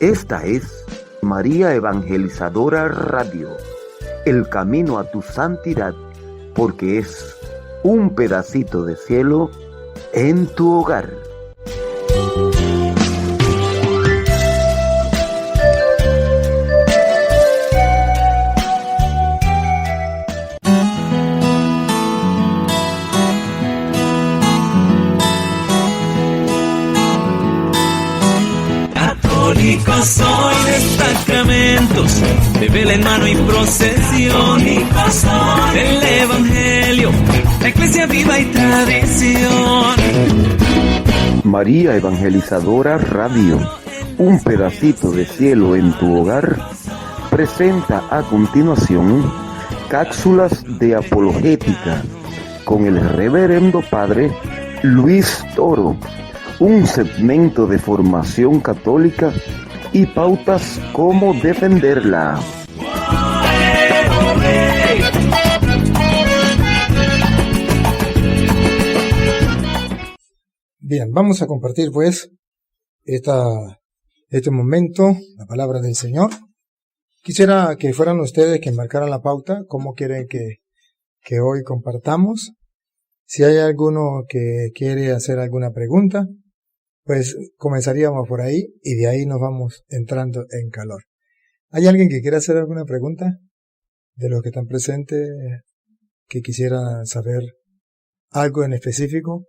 Esta es María Evangelizadora Radio, el camino a tu santidad, porque es un pedacito de cielo en tu hogar. Católico soy de sacramentos, de vela en mano y procesión. Católico soy del Evangelio, la iglesia viva y tradición. María Evangelizadora Radio, un pedacito de cielo en tu hogar, presenta a continuación cápsulas de apologética con el reverendo padre Luis Toro, un segmento de formación católica y pautas cómo defenderla. Bien, vamos a compartir pues este momento, la palabra del Señor. Quisiera que fueran ustedes que marcaran la pauta, cómo quieren que hoy compartamos. Si hay alguno que quiere hacer alguna pregunta, pues comenzaríamos por ahí y de ahí nos vamos entrando en calor. ¿Hay alguien que quiera hacer alguna pregunta de los que están presentes, que quisiera saber algo en específico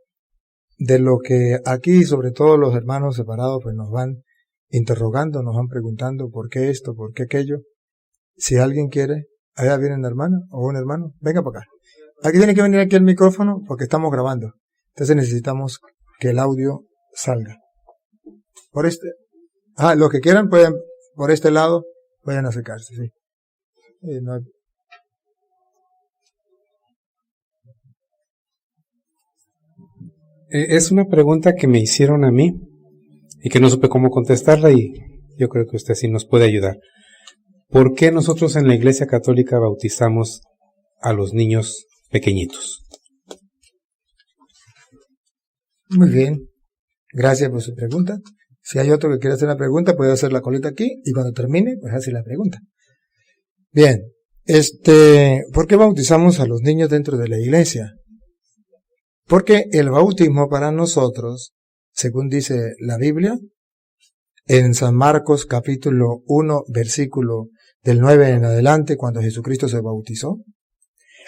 de lo que aquí, sobre todo los hermanos separados, pues nos van interrogando, nos van preguntando por qué esto, por qué aquello? Si alguien quiere, allá viene una hermana o un hermano, venga para acá. Aquí tiene que venir aquí el micrófono porque estamos grabando. Entonces necesitamos que el audio salga. Por los que quieran pueden, por este lado, pueden acercarse, sí. No hay... Es una pregunta que me hicieron a mí y que no supe cómo contestarla, y yo creo que usted sí nos puede ayudar. ¿Por qué nosotros en la Iglesia Católica bautizamos a los niños pequeñitos? Muy bien. Gracias por su pregunta. Si hay otro que quiere hacer una pregunta, puede hacer la colita aquí y cuando termine, pues hace la pregunta. Bien. ¿Por qué bautizamos a los niños dentro de la iglesia? Porque el bautismo para nosotros, según dice la Biblia, en San Marcos capítulo 1, versículo del 9 en adelante, cuando Jesucristo se bautizó,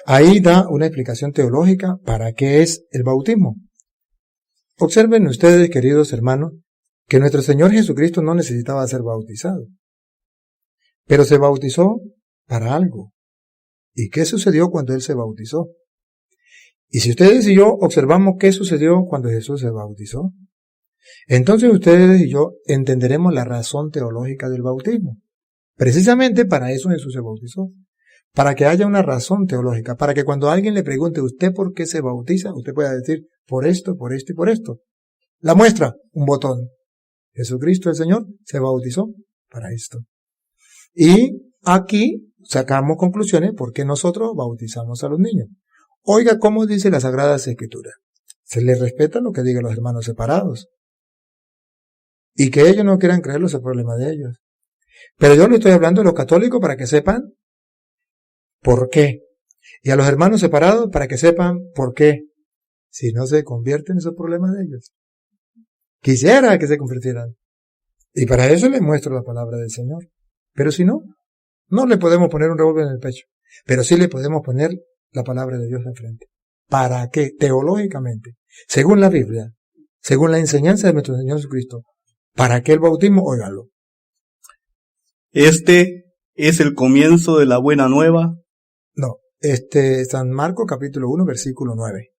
ahí da una explicación teológica para qué es el bautismo. Observen ustedes, queridos hermanos, que nuestro Señor Jesucristo no necesitaba ser bautizado, pero se bautizó para algo. ¿Y qué sucedió cuando Él se bautizó? Y si ustedes y yo observamos qué sucedió cuando Jesús se bautizó, entonces ustedes y yo entenderemos la razón teológica del bautismo. Precisamente para eso Jesús se bautizó, para que haya una razón teológica, para que cuando alguien le pregunte ¿usted por qué se bautiza?, usted pueda decir por esto, por esto y por esto. La muestra, un botón. Jesucristo el Señor se bautizó para esto. Y aquí sacamos conclusiones porque nosotros bautizamos a los niños. Oiga cómo dice la Sagrada Escritura. Se les respeta lo que digan los hermanos separados. Y que ellos no quieran creerlo es el problema de ellos. Pero yo le estoy hablando a los católicos para que sepan por qué. Y a los hermanos separados para que sepan por qué. Si no se convierten, esos problemas de ellos. Quisiera que se convirtieran. Y para eso les muestro la palabra del Señor. Pero si no, no le podemos poner un revólver en el pecho. Pero sí le podemos poner la palabra de Dios enfrente. ¿Para qué? Teológicamente, según la Biblia, según la enseñanza de nuestro Señor Jesucristo, ¿para qué el bautismo? Óigalo. Este es el comienzo de la buena nueva. No, San Marcos capítulo 1, versículo 9.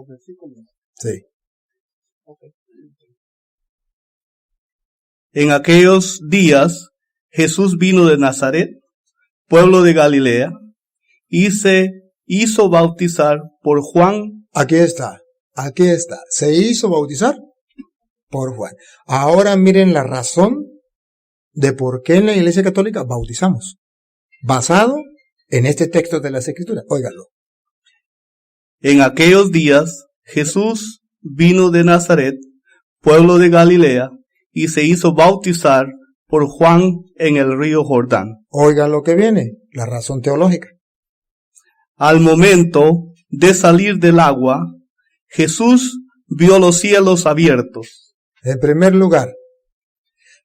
Versículo 9. Sí. Okay. En aquellos días, Jesús vino de Nazaret, pueblo de Galilea, y se hizo bautizar por Juan. Aquí está. Se hizo bautizar por Juan. Ahora miren la razón de por qué en la Iglesia Católica bautizamos. Basado en este texto de las Escrituras. Óigalo. En aquellos días, Jesús vino de Nazaret, pueblo de Galilea, y se hizo bautizar por Juan en el río Jordán. Oigan lo que viene, la razón teológica. Al momento de salir del agua, Jesús vio los cielos abiertos. En primer lugar,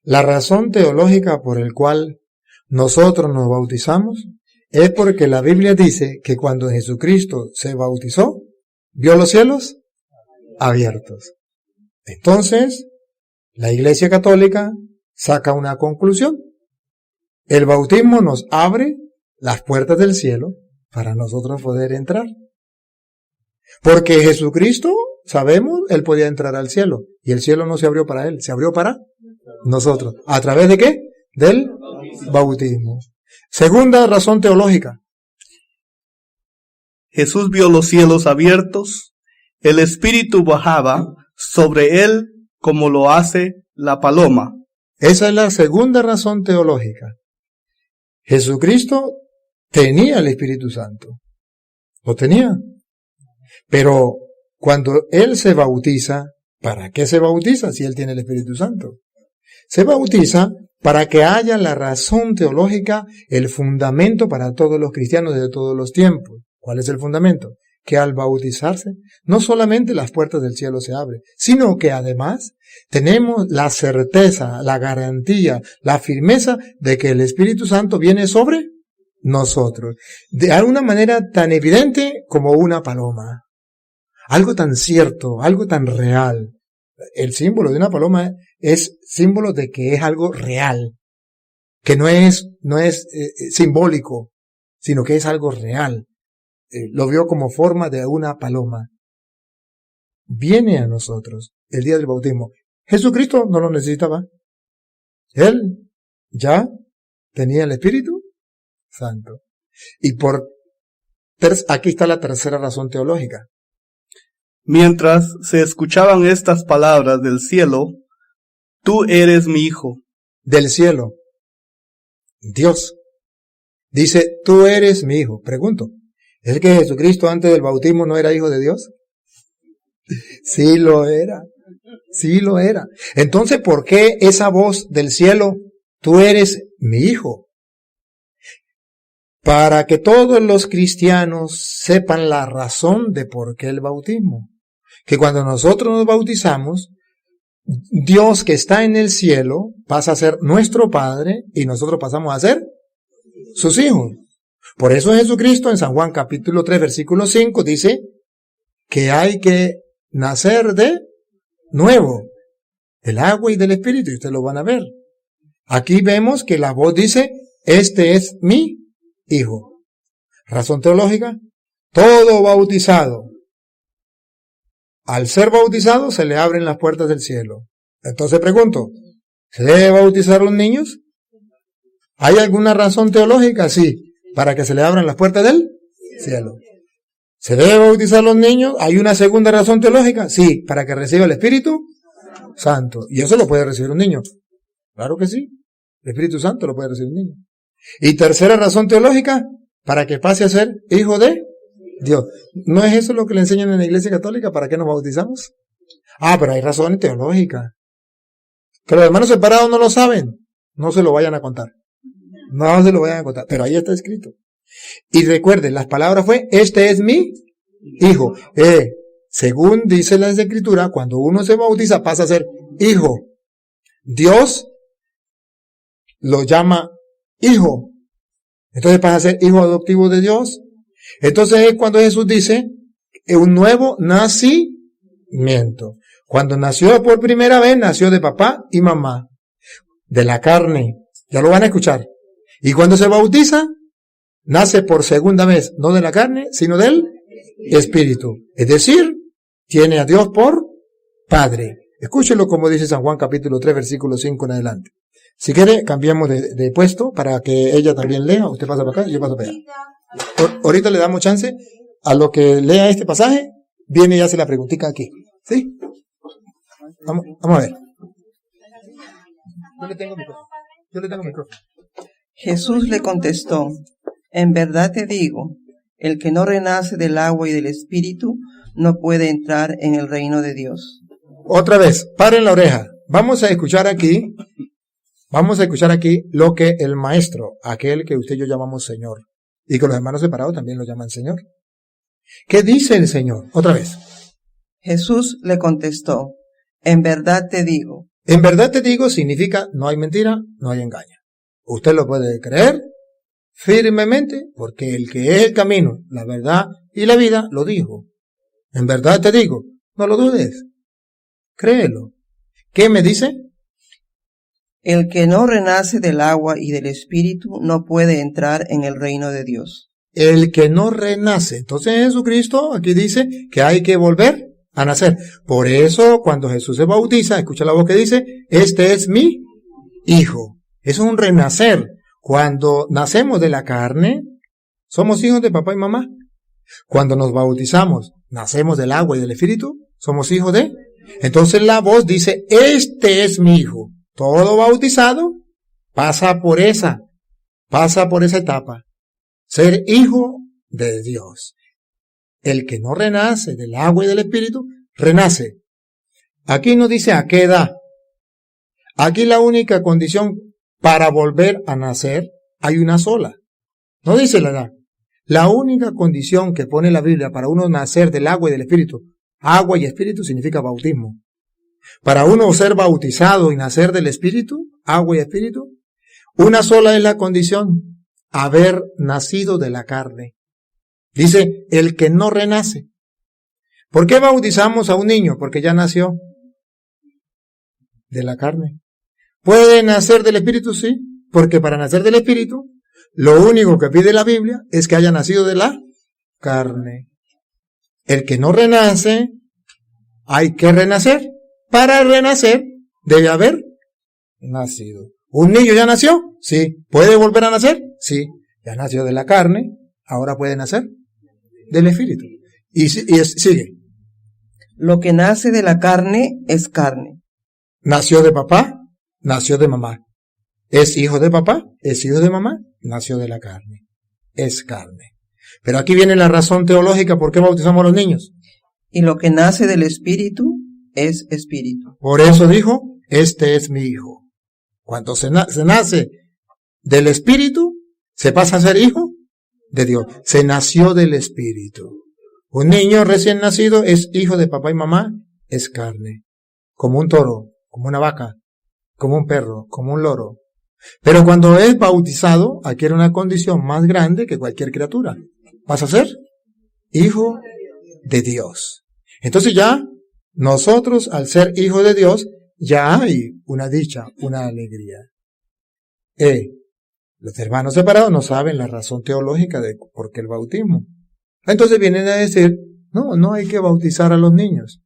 la razón teológica por el cual nosotros nos bautizamos es porque la Biblia dice que cuando Jesucristo se bautizó, vio los cielos abiertos. Entonces, la Iglesia Católica saca una conclusión. El bautismo nos abre las puertas del cielo para nosotros poder entrar. Porque Jesucristo, sabemos, Él podía entrar al cielo. Y el cielo no se abrió para Él, se abrió para nosotros. ¿A través de qué? Del bautismo. Segunda razón teológica. Jesús vio los cielos abiertos, el Espíritu bajaba sobre él como lo hace la paloma. Esa es la segunda razón teológica. Jesucristo tenía el Espíritu Santo. Lo tenía. Pero cuando Él se bautiza, ¿para qué se bautiza si Él tiene el Espíritu Santo? Se bautiza para que haya la razón teológica, el fundamento para todos los cristianos de todos los tiempos. ¿Cuál es el fundamento? Que al bautizarse, no solamente las puertas del cielo se abren, sino que además tenemos la certeza, la garantía, la firmeza de que el Espíritu Santo viene sobre nosotros. De alguna manera tan evidente como una paloma. Algo tan cierto, algo tan real. El símbolo de una paloma es símbolo de que es algo real. Que no es simbólico, sino que es algo real. Lo vio como forma de una paloma. Viene a nosotros el día del bautismo. Jesucristo no lo necesitaba. Él ya tenía el Espíritu Santo. Y aquí está la tercera razón teológica. Mientras se escuchaban estas palabras del cielo, tú eres mi hijo. Del cielo. Dios dice, tú eres mi hijo. Pregunto, ¿es que Jesucristo antes del bautismo no era hijo de Dios? Sí lo era. Sí lo era. Entonces, ¿por qué esa voz del cielo, tú eres mi hijo? Para que todos los cristianos sepan la razón de por qué el bautismo. Que cuando nosotros nos bautizamos, Dios que está en el cielo pasa a ser nuestro Padre y nosotros pasamos a ser sus hijos. Por eso Jesucristo en San Juan capítulo 3 versículo 5 dice que hay que nacer de nuevo, del agua y del Espíritu, y ustedes lo van a ver. Aquí vemos que la voz dice, este es mi hijo. Razón teológica, todo bautizado, al ser bautizado se le abren las puertas del cielo. Entonces pregunto, ¿se debe bautizar a los niños? ¿Hay alguna razón teológica? Sí, para que se le abran las puertas del cielo. ¿Se debe bautizar a los niños? ¿Hay una segunda razón teológica? Sí, para que reciba el Espíritu Santo. Y eso lo puede recibir un niño. Claro que sí. El Espíritu Santo lo puede recibir un niño. Y tercera razón teológica, para que pase a ser hijo de Dios. ¿No es eso lo que le enseñan en la Iglesia Católica? ¿Para qué nos bautizamos? Ah, pero hay razones teológicas. Que los hermanos separados no lo saben. No se lo vayan a contar. No se lo vayan a contar. Pero ahí está escrito. Y recuerden, las palabras fue, este es mi hijo. Según dice la Escritura, cuando uno se bautiza pasa a ser hijo. Dios lo llama hijo. Entonces pasa a ser hijo adoptivo de Dios. Entonces es cuando Jesús dice, un nuevo nacimiento. Cuando nació por primera vez, nació de papá y mamá. De la carne. Ya lo van a escuchar. Y cuando se bautiza, nace por segunda vez, no de la carne, sino del Espíritu. Es decir, tiene a Dios por Padre. Escúchelo como dice San Juan capítulo 3, versículo 5 en adelante. Si quiere, cambiamos de puesto para que ella también lea. Usted pasa para acá y yo paso para allá. Ahorita le damos chance a lo que lea este pasaje, viene y hace la preguntita aquí. ¿Sí? Vamos a ver. Yo le tengo micrófono. Jesús le contestó, en verdad te digo, el que no renace del agua y del Espíritu no puede entrar en el reino de Dios. Otra vez, paren la oreja. vamos a escuchar aquí lo que el maestro, aquel que usted y yo llamamos Señor, y que los hermanos separados también lo llaman Señor. ¿Qué dice el Señor? Otra vez. Jesús le contestó, en verdad te digo. En verdad te digo significa no hay mentira, no hay engaño. Usted lo puede creer firmemente porque el que es el camino, la verdad y la vida lo dijo. En verdad te digo, no lo dudes, créelo. ¿Qué me dice? El que no renace del agua y del Espíritu no puede entrar en el reino de Dios. El que no renace. Entonces Jesucristo aquí dice que hay que volver a nacer. Por eso cuando Jesús se bautiza, escucha la voz que dice, este es mi hijo. Es un renacer. Cuando nacemos de la carne, somos hijos de papá y mamá. Cuando nos bautizamos, nacemos del agua y del Espíritu, somos hijos de. Entonces la voz dice, este es mi hijo. Todo bautizado pasa por esa etapa. Ser hijo de Dios. El que no renace del agua y del Espíritu, renace. Aquí no dice a qué edad. Aquí la única condición para volver a nacer hay una sola. No dice la edad. La única condición que pone la Biblia para uno nacer del agua y del Espíritu, agua y Espíritu significa bautismo. Para uno ser bautizado y nacer del Espíritu, agua y Espíritu, una sola es la condición, haber nacido de la carne. Dice, el que no renace. ¿Por qué bautizamos a un niño? Porque ya nació de la carne. ¿Puede nacer del Espíritu? Sí, porque para nacer del Espíritu, lo único que pide la Biblia es que haya nacido de la carne. El que no renace, hay que renacer. Para renacer, debe haber nacido. ¿Un niño ya nació? Sí. ¿Puede volver a nacer? Sí. Ya nació de la carne, ahora puede nacer del Espíritu. Y sigue. Lo que nace de la carne es carne. Nació de papá, nació de mamá. Es hijo de papá, es hijo de mamá, nació de la carne. Es carne. Pero aquí viene la razón teológica por qué bautizamos a los niños. Y lo que nace del Espíritu es Espíritu. Por eso dijo, este es mi hijo. Cuando se nace del Espíritu, se pasa a ser hijo de Dios. Se nació del Espíritu. Un niño recién nacido es hijo de papá y mamá, es carne. Como un toro, como una vaca, como un perro, como un loro. Pero cuando es bautizado, adquiere una condición más grande que cualquier criatura. Pasa a ser hijo de Dios. Entonces ya, nosotros al ser hijo de Dios, ya hay una dicha, una alegría. Los hermanos separados no saben la razón teológica de por qué el bautismo. Entonces vienen a decir, no hay que bautizar a los niños.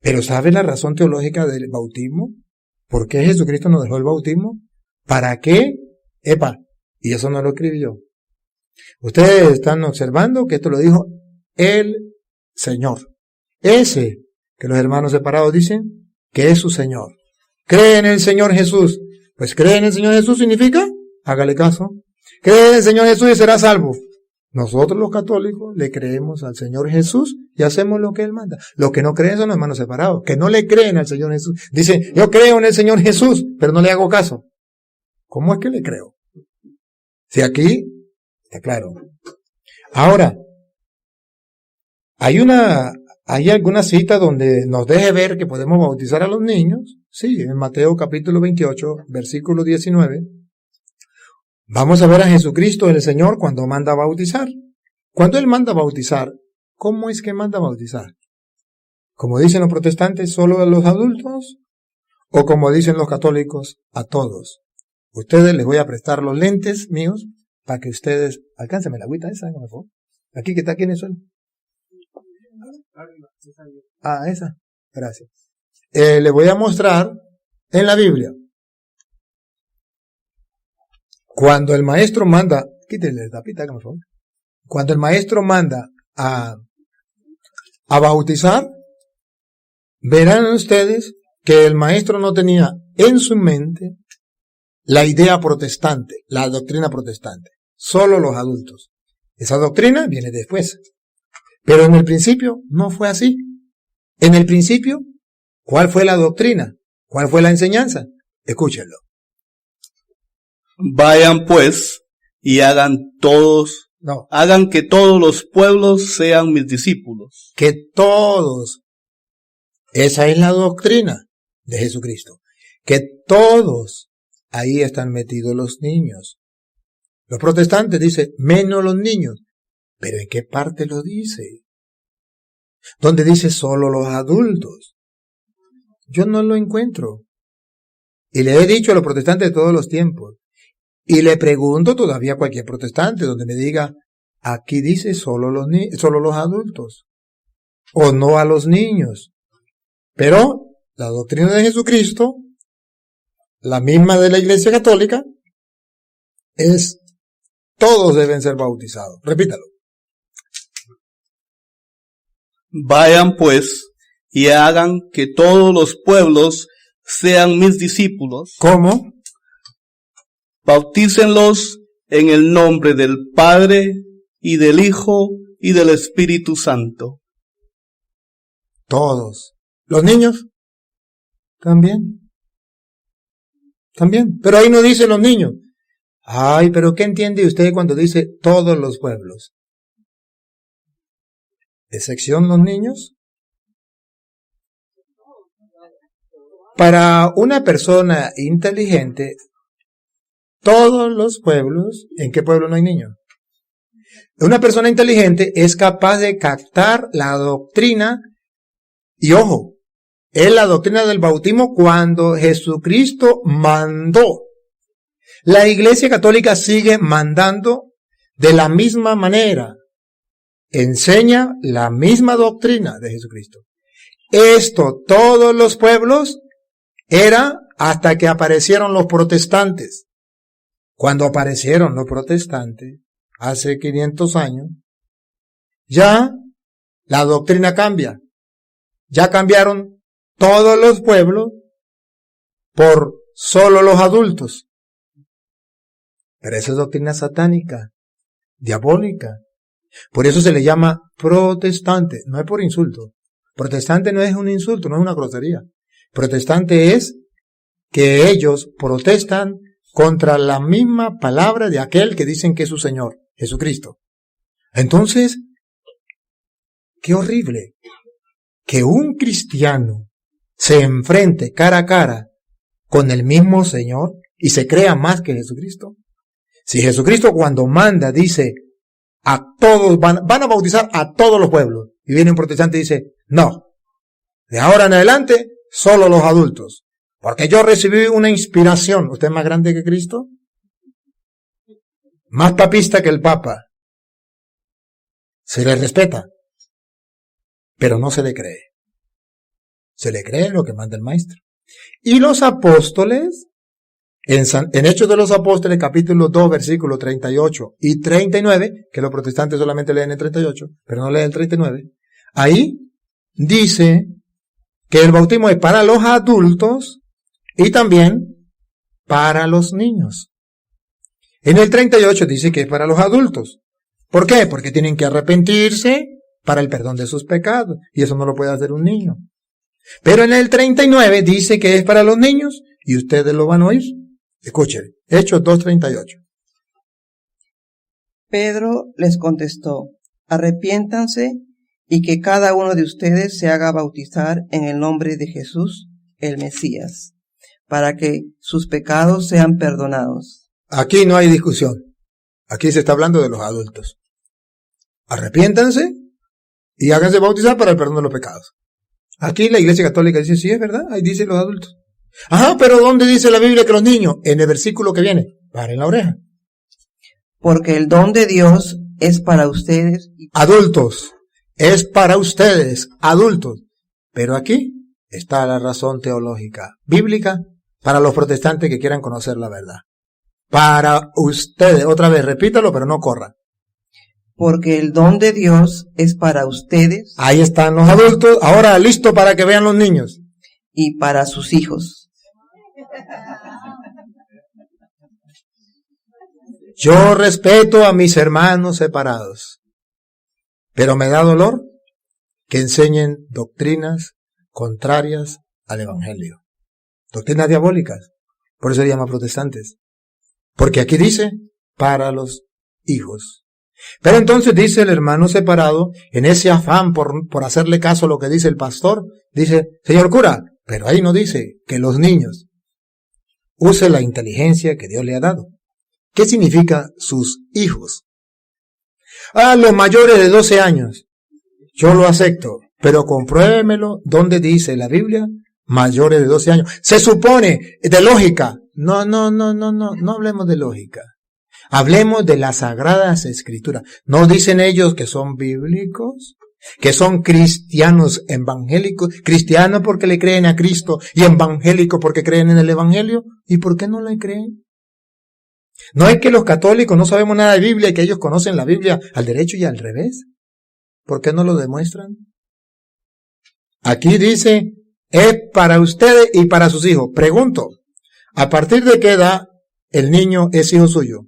Pero ¿saben la razón teológica del bautismo? ¿Por qué Jesucristo nos dejó el bautismo? ¿Para qué? Y eso no lo escribí yo. Ustedes están observando que esto lo dijo el Señor. Ese que los hermanos separados dicen que es su Señor. ¿Cree en el Señor Jesús? Pues cree en el Señor Jesús significa, hágale caso, cree en el Señor Jesús y será salvo. Nosotros los católicos le creemos al Señor Jesús y hacemos lo que Él manda. Los que no creen son los hermanos separados, que no le creen al Señor Jesús. Dicen, yo creo en el Señor Jesús, pero no le hago caso. ¿Cómo es que le creo? Si aquí está claro. Ahora, hay alguna cita donde nos deje ver que podemos bautizar a los niños. Sí, en Mateo capítulo 28, versículo 19. Vamos a ver a Jesucristo el Señor cuando manda a bautizar. Cuando Él manda a bautizar, ¿cómo es que manda a bautizar? Como dicen los protestantes, ¿solo a los adultos? ¿O como dicen los católicos, a todos? Ustedes les voy a prestar los lentes míos para que ustedes... Alcánceme la agüita esa, por favor. Aquí que está aquí en el suelo. Esa. Gracias. Le voy a mostrar en la Biblia. Cuando el maestro manda, quítale la tapita, por favor. Cuando el maestro manda a bautizar, verán ustedes que el maestro no tenía en su mente la idea protestante, la doctrina protestante. Solo los adultos. Esa doctrina viene después. Pero en el principio no fue así. En el principio, ¿cuál fue la doctrina? ¿Cuál fue la enseñanza? Escúchenlo. Vayan pues y hagan que todos los pueblos sean mis discípulos. Que todos, esa es la doctrina de Jesucristo, que todos, ahí están metidos los niños. Los protestantes dicen, menos los niños, pero ¿en qué parte lo dice? ¿Dónde dice solo los adultos? Yo no lo encuentro. Y le he dicho a los protestantes de todos los tiempos, y le pregunto todavía a cualquier protestante donde me diga, aquí dice solo los adultos, o no a los niños. Pero la doctrina de Jesucristo, la misma de la Iglesia Católica, es todos deben ser bautizados. Repítalo. Vayan pues y hagan que todos los pueblos sean mis discípulos. ¿Cómo? Bautícenlos en el nombre del Padre y del Hijo y del Espíritu Santo. Todos. ¿Los niños? También. También. Pero ahí no dice los niños. Ay, pero ¿qué entiende usted cuando dice todos los pueblos? ¿Excepción los niños? Para una persona inteligente, todos los pueblos, ¿en qué pueblo no hay niños? Una persona inteligente es capaz de captar la doctrina, y ojo, es la doctrina del bautismo cuando Jesucristo mandó. La Iglesia Católica sigue mandando de la misma manera. Enseña la misma doctrina de Jesucristo. Esto, todos los pueblos, era hasta que aparecieron los protestantes. Cuando aparecieron los protestantes, hace 500 años, ya la doctrina cambia. Ya cambiaron todos los pueblos por solo los adultos. Pero esa es doctrina satánica, diabólica. Por eso se le llama protestante, no es por insulto. Protestante no es un insulto, no es una grosería. Protestante es que ellos protestan contra la misma palabra de aquel que dicen que es su Señor, Jesucristo. Entonces, qué horrible que un cristiano se enfrente cara a cara con el mismo Señor y se crea más que Jesucristo. Si Jesucristo cuando manda dice a todos, van a bautizar a todos los pueblos, y viene un protestante y dice, no, de ahora en adelante solo los adultos, porque yo recibí una inspiración. ¿Usted es más grande que Cristo? Más papista que el Papa. Se le respeta, pero no se le cree. Se le cree lo que manda el Maestro. Y los apóstoles, en Hechos de los Apóstoles, capítulo 2, versículos 38 y 39, que los protestantes solamente leen el 38, pero no leen el 39, ahí dice que el bautismo es para los adultos y también para los niños. En el 38 dice que es para los adultos. ¿Por qué? Porque tienen que arrepentirse para el perdón de sus pecados, y eso no lo puede hacer un niño. Pero en el 39 dice que es para los niños, y ustedes lo van a oír. Escuchen, Hechos 2:38. Pedro les contestó, arrepiéntanse y que cada uno de ustedes se haga bautizar en el nombre de Jesús, el Mesías, para que sus pecados sean perdonados. Aquí no hay discusión. Aquí se está hablando de los adultos. Arrepiéntanse y háganse bautizar para el perdón de los pecados. Aquí la Iglesia Católica dice, sí, es verdad, ahí dice los adultos. Ajá, pero ¿dónde dice la Biblia que los niños? En el versículo que viene. Paren la oreja. Porque el don de Dios es para ustedes. Adultos. Es para ustedes, adultos. Pero aquí está la razón teológica, bíblica, para los protestantes que quieran conocer la verdad. Para ustedes, otra vez, repítalo, pero no corra. Porque el don de Dios es para ustedes. Ahí están los adultos, ahora listo para que vean los niños. Y para sus hijos. Yo respeto a mis hermanos separados, pero me da dolor que enseñen doctrinas contrarias al Evangelio. doctrinas diabólicas. Por eso se llama protestantes. Porque aquí dice, para los hijos. Pero entonces dice el hermano separado, en ese afán por hacerle caso a lo que dice el pastor, dice, señor cura, pero ahí no dice que los niños usen la inteligencia que Dios le ha dado. ¿Qué significa sus hijos? Los mayores de 12 años, yo lo acepto, pero compruébemelo donde dice la Biblia, mayores de 12 años. Se supone, de lógica. No hablemos de lógica. Hablemos de las sagradas escrituras. ¿No dicen ellos que son bíblicos? Que son cristianos evangélicos, cristianos porque le creen a Cristo y evangélicos porque creen en el evangelio. ¿Y por qué no le creen? No es que los católicos no sabemos nada de Biblia y que ellos conocen la Biblia al derecho y al revés. ¿Por qué no lo demuestran? Aquí dice, es para ustedes y para sus hijos. Pregunto, ¿a partir de qué edad el niño es hijo suyo?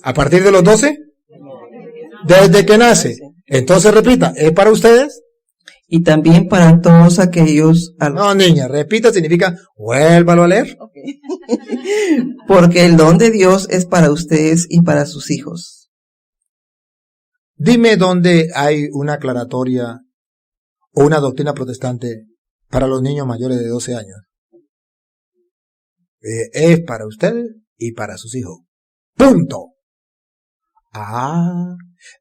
¿A partir de los 12? Desde que nace. Entonces repita, ¿es para ustedes? Y también para todos aquellos... No, niña, repita significa, vuélvalo a leer. Okay. Porque el don de Dios es para ustedes y para sus hijos. Dime dónde hay una aclaratoria o una doctrina protestante para los niños mayores de 12 años. Es para ustedes y para sus hijos. Punto.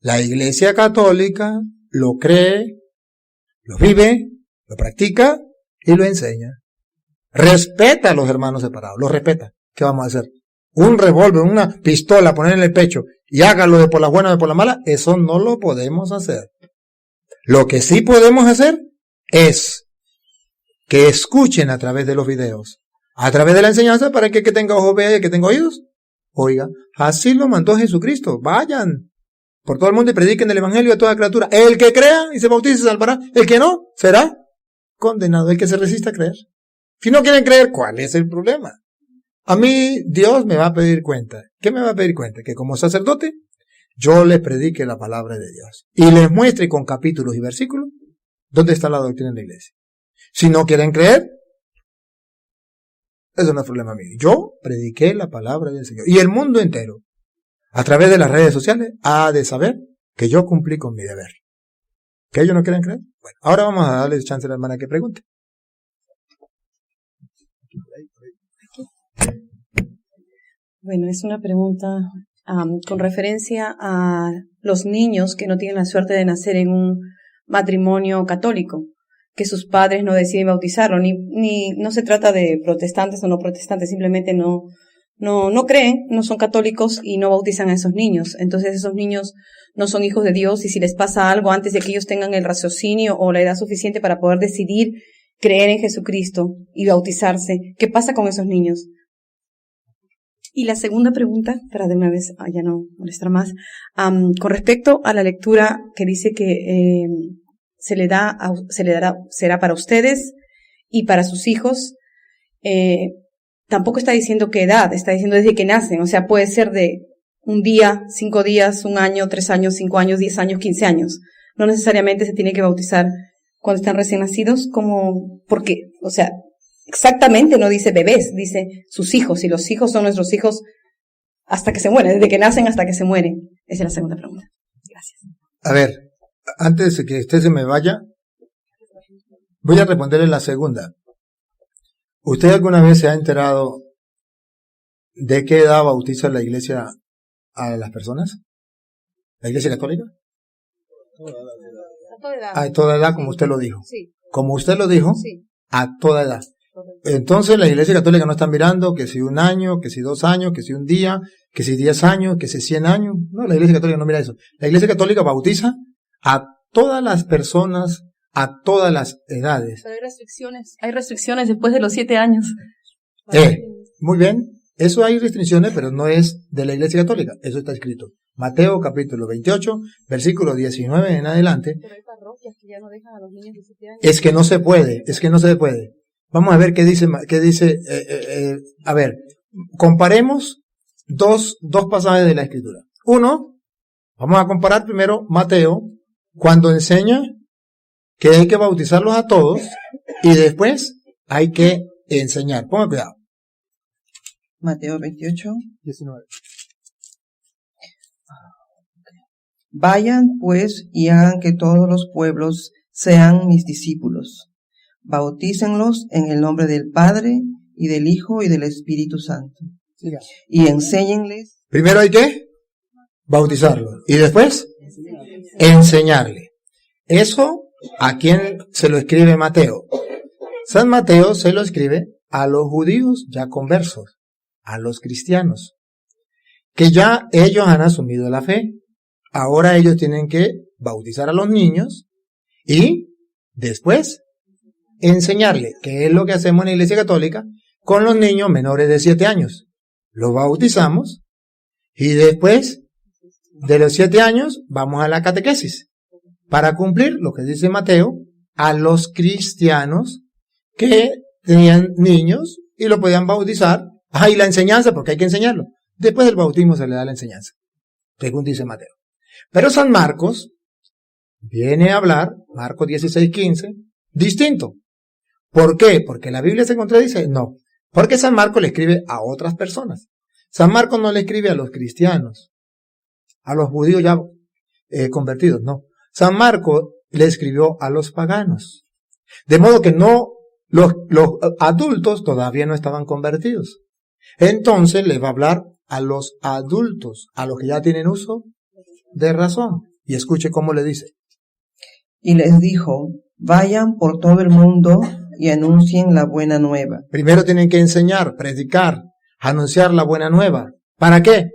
La Iglesia Católica lo cree, lo vive, lo practica y lo enseña. Respeta a los hermanos separados, los respeta. ¿Qué vamos a hacer? Un revólver, una pistola, poner en el pecho y hágalo de por la buena o de por la mala, eso no lo podemos hacer. Lo que sí podemos hacer es que escuchen a través de los videos, a través de la enseñanza, para que el que tenga ojos vea y el que tenga oídos oiga. Así lo mandó Jesucristo. Vayan por todo el mundo y prediquen el evangelio a toda criatura. El que crea y se bautice se salvará. El que no, será condenado. El que se resista a creer. Si no quieren creer, ¿cuál es el problema? A mí Dios me va a pedir cuenta. ¿Qué me va a pedir cuenta? Que como sacerdote yo les predique la palabra de Dios y les muestre con capítulos y versículos dónde está la doctrina de la iglesia. Si no quieren creer, eso no es problema mío. Yo prediqué la palabra del Señor. Y el mundo entero, a través de las redes sociales, ha de saber que yo cumplí con mi deber. ¿Que ellos no quieren creer? Bueno, ahora vamos a darle chance a la hermana que pregunte. Bueno, es una pregunta con referencia a los niños que no tienen la suerte de nacer en un matrimonio católico, que sus padres no deciden bautizarlo, ni no se trata de protestantes o no protestantes, simplemente no creen, no son católicos y no bautizan a esos niños. Entonces esos niños no son hijos de Dios, y si les pasa algo antes de que ellos tengan el raciocinio o la edad suficiente para poder decidir creer en Jesucristo y bautizarse, ¿qué pasa con esos niños? Y la segunda pregunta, para de una vez ya no molestar más, con respecto a la lectura que dice que será para ustedes y para sus hijos, tampoco está diciendo qué edad, está diciendo desde que nacen, o sea, puede ser de un día, 5 días, 1 año, 3 años, 5 años, 10 años, 15 años. No necesariamente se tiene que bautizar cuando están recién nacidos, porque, o sea, exactamente no dice bebés, dice sus hijos, y los hijos son nuestros hijos hasta que se mueren, desde que nacen hasta que se mueren. Esa es la segunda pregunta. Gracias. A ver, antes de que usted se me vaya, voy a responderle la segunda. ¿Usted alguna vez se ha enterado de qué edad bautiza la iglesia a las personas? ¿La iglesia católica? A toda edad. A toda edad, como usted lo dijo. Sí. Como usted lo dijo, Sí. a toda edad. Entonces la iglesia católica no está mirando que si 1 año, que si 2 años, que si 1 día, que si 10 años, que si 100 años. No, la iglesia católica no mira eso. La iglesia católica bautiza a todas las personas, a todas las edades. Pero hay restricciones después de los 7 años. Muy bien, eso hay restricciones, pero no es de la iglesia católica. Eso está escrito. Mateo capítulo 28, versículo 19 en adelante. Pero hay parroquias que ya no dejan a los niños de 7 años. Es que no se puede. Vamos a ver qué dice, a ver, comparemos dos pasajes de la escritura. Uno, vamos a comparar primero Mateo, cuando enseña que hay que bautizarlos a todos, y después hay que enseñar. Ponga cuidado. Mateo 28. 19. Vayan pues y hagan que todos los pueblos sean mis discípulos. Bautícenlos en el nombre del Padre y del Hijo y del Espíritu Santo. Siga. Y enséñenles. Primero hay que bautizarlo. Y después, enseñarle. Eso, ¿a quién se lo escribe Mateo? San Mateo se lo escribe a los judíos ya conversos, a los cristianos, que ya ellos han asumido la fe. Ahora ellos tienen que bautizar a los niños y después enseñarle, que es lo que hacemos en la Iglesia Católica con los niños menores de 7 años. Los bautizamos y después de los 7 años vamos a la catequesis para cumplir lo que dice Mateo a los cristianos que tenían niños y lo podían bautizar. Y la enseñanza, porque hay que enseñarlo. Después del bautismo se le da la enseñanza, según dice Mateo. Pero San Marcos viene a hablar, Marcos 16:15, distinto. ¿Por qué? ¿Porque la Biblia se contradice? No. Porque San Marcos le escribe a otras personas. San Marcos no le escribe a los cristianos, a los judíos ya convertidos, no. San Marcos le escribió a los paganos. De modo que no, los adultos todavía no estaban convertidos. Entonces le va a hablar a los adultos, a los que ya tienen uso de razón. Y escuche cómo le dice. Y les dijo, vayan por todo el mundo y anuncien la buena nueva. Primero tienen que enseñar, predicar, anunciar la buena nueva. ¿Para qué?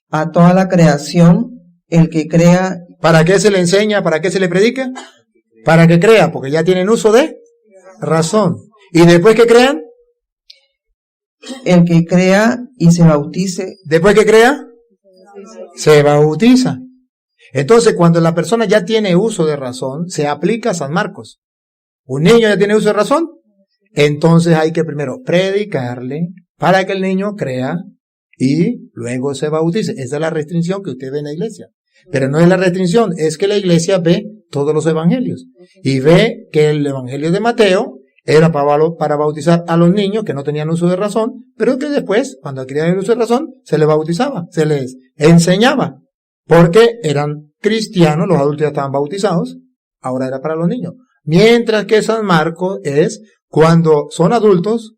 A toda la creación, el que crea. ¿Para qué se le enseña? ¿Para qué se le predica? Para que crea, porque ya tienen uso de razón. ¿Y después que crean? El que crea y se bautice. ¿Después que crea? Se bautiza. Entonces, cuando la persona ya tiene uso de razón, se aplica a San Marcos. ¿Un niño ya tiene uso de razón? Entonces hay que primero predicarle para que el niño crea y luego se bautice. Esa es la restricción que usted ve en la iglesia. Pero no es la restricción, es que la iglesia ve todos los evangelios. Y ve que el evangelio de Mateo era para bautizar a los niños que no tenían uso de razón, pero que después, cuando adquirían el uso de razón, se les bautizaba, se les enseñaba. Porque eran cristianos, los adultos ya estaban bautizados, ahora era para los niños. Mientras que San Marcos es cuando son adultos,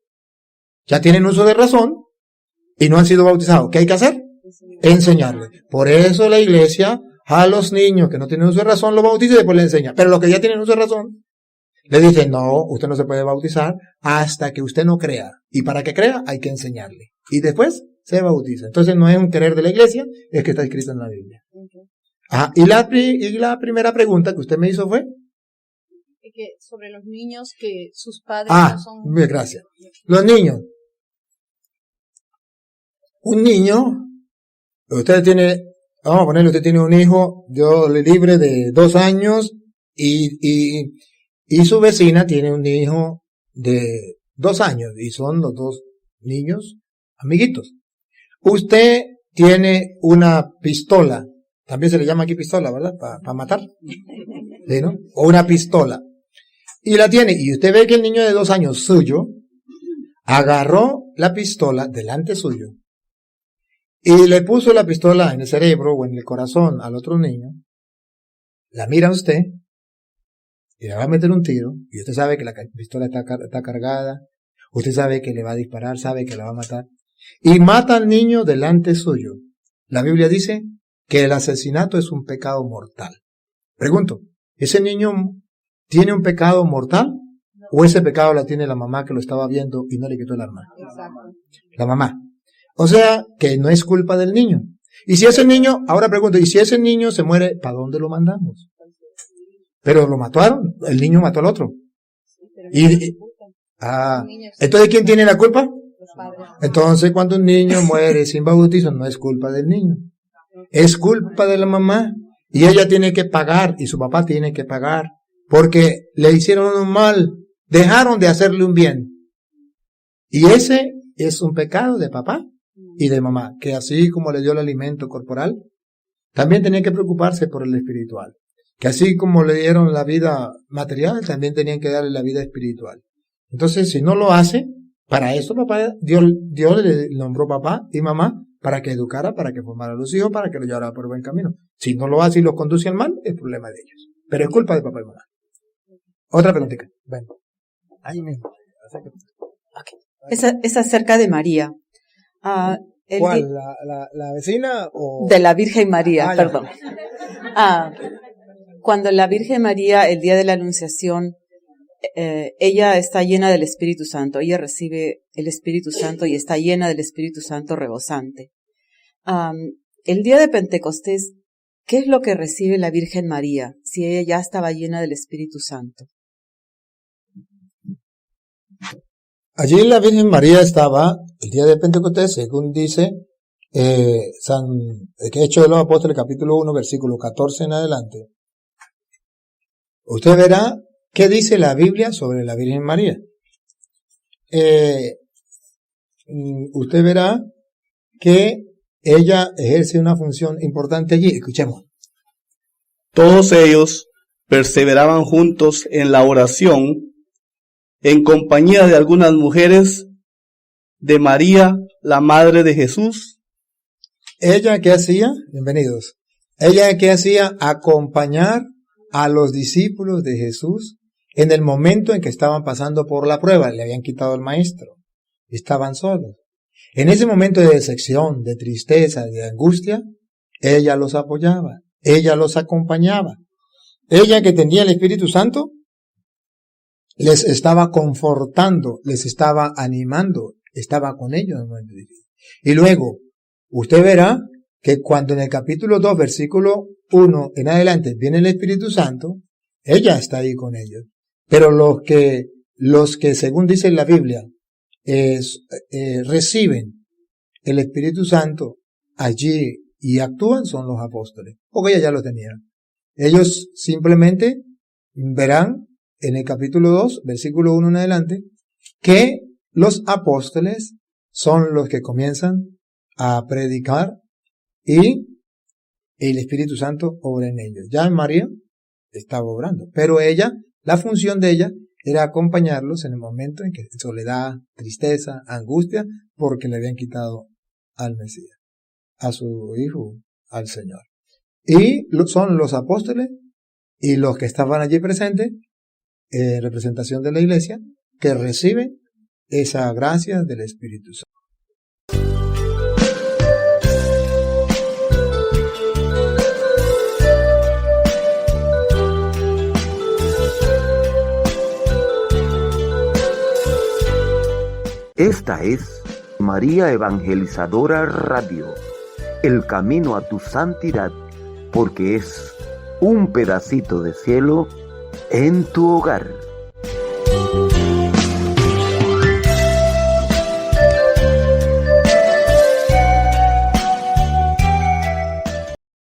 ya tienen uso de razón y no han sido bautizados. ¿Qué hay que hacer? Enseñarles. Por eso la iglesia a los niños que no tienen uso de razón los bautiza y después les enseña. Pero los que ya tienen uso de razón, le dicen, no, usted no se puede bautizar hasta que usted no crea. Y para que crea hay que enseñarle. Y después se bautiza. Entonces no es un querer de la iglesia, es que está escrito en la Biblia. Y la primera pregunta que usted me hizo fue que sobre los niños que sus padres no son. Muy gracias. Los niños. Un niño, usted tiene, vamos a ponerle, usted tiene un hijo, Dios le libre, de 2 años y su vecina tiene un hijo de 2 años y son los 2 niños amiguitos. Usted tiene una pistola, también se le llama aquí pistola, ¿verdad? Para matar, ¿sí, no? O una pistola. Y la tiene, y usted ve que el niño de 2 años suyo agarró la pistola delante suyo y le puso la pistola en el cerebro o en el corazón al otro niño. La mira usted y le va a meter un tiro, y usted sabe que la pistola está cargada, usted sabe que le va a disparar, sabe que la va a matar, y mata al niño delante suyo. La Biblia dice que el asesinato es un pecado mortal. Pregunto, ¿ese niño tiene un pecado mortal? ¿O ese pecado la tiene la mamá que lo estaba viendo y no le quitó el arma? Exacto. La mamá. O sea, que no es culpa del niño. Y si ese niño, ahora pregunto, ¿y si ese niño se muere, ¿para dónde lo mandamos? Pero lo mataron, el niño mató al otro. Entonces, ¿quién tiene la culpa? Entonces, cuando un niño muere sin bautizo, no es culpa del niño. Es culpa de la mamá. Y ella tiene que pagar, y su papá tiene que pagar, porque le hicieron un mal, dejaron de hacerle un bien. Y ese es un pecado de papá y de mamá, que así como le dio el alimento corporal, también tenía que preocuparse por el espiritual. que así como le dieron la vida material, también tenían que darle la vida espiritual. Entonces, si no lo hace, para eso Dios le nombró papá y mamá para que educara, para que formara a los hijos, para que los llevara por buen camino. Si no lo hace y los conduce al mal, es problema de ellos. Pero es culpa de papá y mamá. Otra preguntita. Bueno. Ahí mismo. Okay. Es acerca de María. ¿Cuál? ¿La vecina o...? De la Virgen María, perdón. Cuando la Virgen María, el día de la Anunciación, ella está llena del Espíritu Santo, ella recibe el Espíritu Santo y está llena del Espíritu Santo rebosante. El día de Pentecostés, ¿qué es lo que recibe la Virgen María si ella ya estaba llena del Espíritu Santo? Allí la Virgen María estaba el día de Pentecostés, según dice Hechos de los Apóstoles, capítulo 1, versículo 14 en adelante. Usted verá qué dice la Biblia sobre la Virgen María. Usted verá que ella ejerce una función importante allí. Escuchemos. Todos ellos perseveraban juntos en la oración, en compañía de algunas mujeres, de María, la madre de Jesús. ¿Ella qué hacía? Bienvenidos. ¿Ella qué hacía? Acompañar a los discípulos de Jesús en el momento en que estaban pasando por la prueba. Le habían quitado al maestro. Estaban solos. En ese momento de decepción, de tristeza, de angustia, ella los apoyaba. Ella los acompañaba. Ella, que tenía el Espíritu Santo, les estaba confortando, les estaba animando, estaba con ellos en el momento difícil. Y luego, usted verá que cuando en el capítulo 2, versículo 1 en adelante viene el Espíritu Santo, ella está ahí con ellos. Pero los que según dice la Biblia, reciben el Espíritu Santo allí y actúan son los apóstoles, porque ella ya lo tenía. Ellos simplemente verán en el capítulo 2, versículo 1 en adelante, que los apóstoles son los que comienzan a predicar y el Espíritu Santo obra en ellos. Ya en María estaba obrando, pero ella, la función de ella era acompañarlos en el momento en que soledad, tristeza, angustia, porque le habían quitado al Mesías, a su Hijo, al Señor. Y son los apóstoles y los que estaban allí presentes, en representación de la iglesia, que reciben esa gracia del Espíritu Santo. Esta es María Evangelizadora Radio, el camino a tu santidad, porque es un pedacito de cielo en tu hogar.